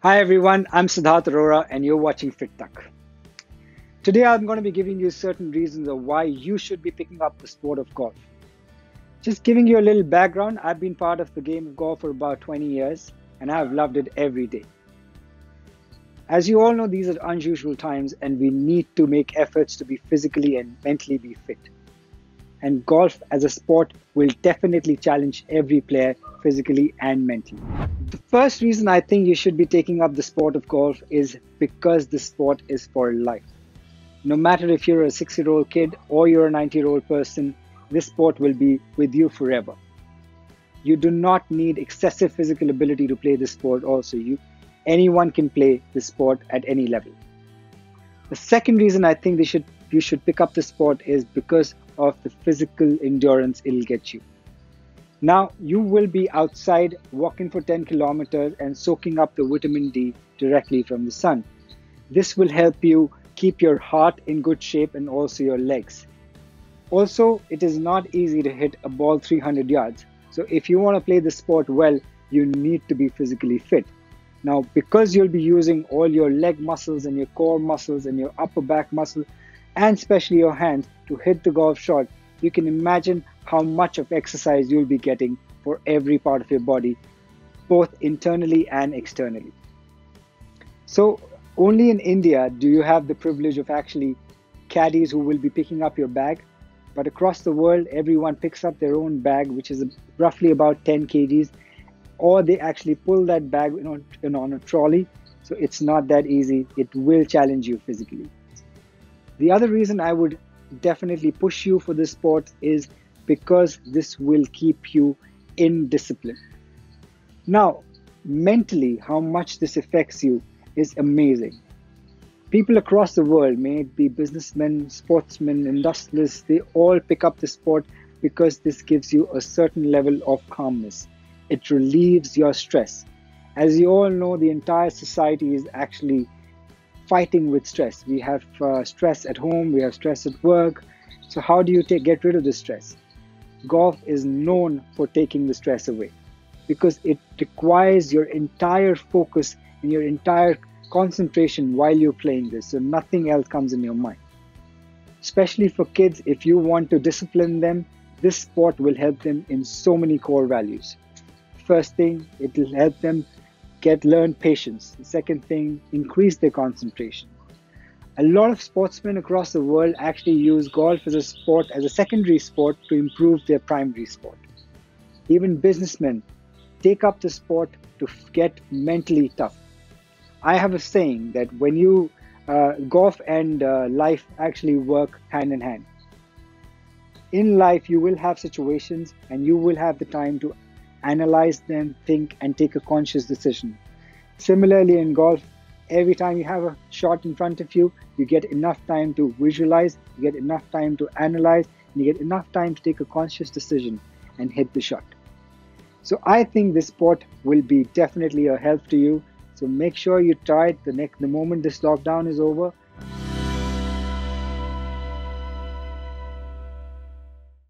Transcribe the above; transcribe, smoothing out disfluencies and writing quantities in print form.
Hi everyone, I'm Sidharth Arora and you're watching FitTuck. Today I'm going to be giving you certain reasons of why you should be picking up the sport of golf. Just giving you a little background, I've been part of the game of golf for about 20 years and I've loved it every day. As you all know, these are unusual times and we need to make efforts to be physically and mentally be fit. And golf as a sport will definitely challenge every player physically and mentally. The first reason I think you should be taking up the sport of golf is because the sport is for life. No matter if you're a 6-year-old kid or you're a 90-year-old person, this sport will be with you forever. You do not need excessive physical ability to play this sport also. Anyone can play this sport at any level. The second reason I think you should pick up the sport is because of the physical endurance it'll get you. Now, you will be outside walking for 10 kilometers and soaking up the vitamin D directly from the sun. This will help you keep your heart in good shape and also your legs. Also, it is not easy to hit a ball 300 yards. So if you want to play the sport well, you need to be physically fit. Now, because you'll be using all your leg muscles and your core muscles and your upper back muscle, and especially your hands to hit the golf shot, you can imagine how much of exercise you'll be getting for every part of your body, both internally and externally. So only in India do you have the privilege of actually caddies who will be picking up your bag, but across the world, everyone picks up their own bag, which is roughly about 10 kgs, or they actually pull that bag on a trolley. So it's not that easy. It will challenge you physically. The other reason I would definitely push you for this sport is because this will keep you in discipline. Now, mentally, how much this affects you is amazing. People across the world, may it be businessmen, sportsmen, industrialists, they all pick up the sport because this gives you a certain level of calmness. It relieves your stress. As you all know, the entire society is actually fighting with stress. We have stress at home, we have stress at work. So how do you get rid of the stress? Golf is known for taking the stress away because it requires your entire focus and your entire concentration while you're playing this. So nothing else comes in your mind. Especially for kids, if you want to discipline them, this sport will help them in so many core values. First thing, it will help them learn patience. The second thing, increase their concentration. A lot of sportsmen across the world actually use golf as a sport, as a secondary sport to improve their primary sport. Even businessmen take up the sport to get mentally tough. I have a saying that when you golf and life actually work hand in hand. In life, you will have situations and you will have the time to analyze them, think, and take a conscious decision. Similarly, in golf, every time you have a shot in front of you, you get enough time to visualize, you get enough time to analyze, and you get enough time to take a conscious decision and hit the shot. So I think this sport will be definitely a help to you. So make sure you try it the moment this lockdown is over.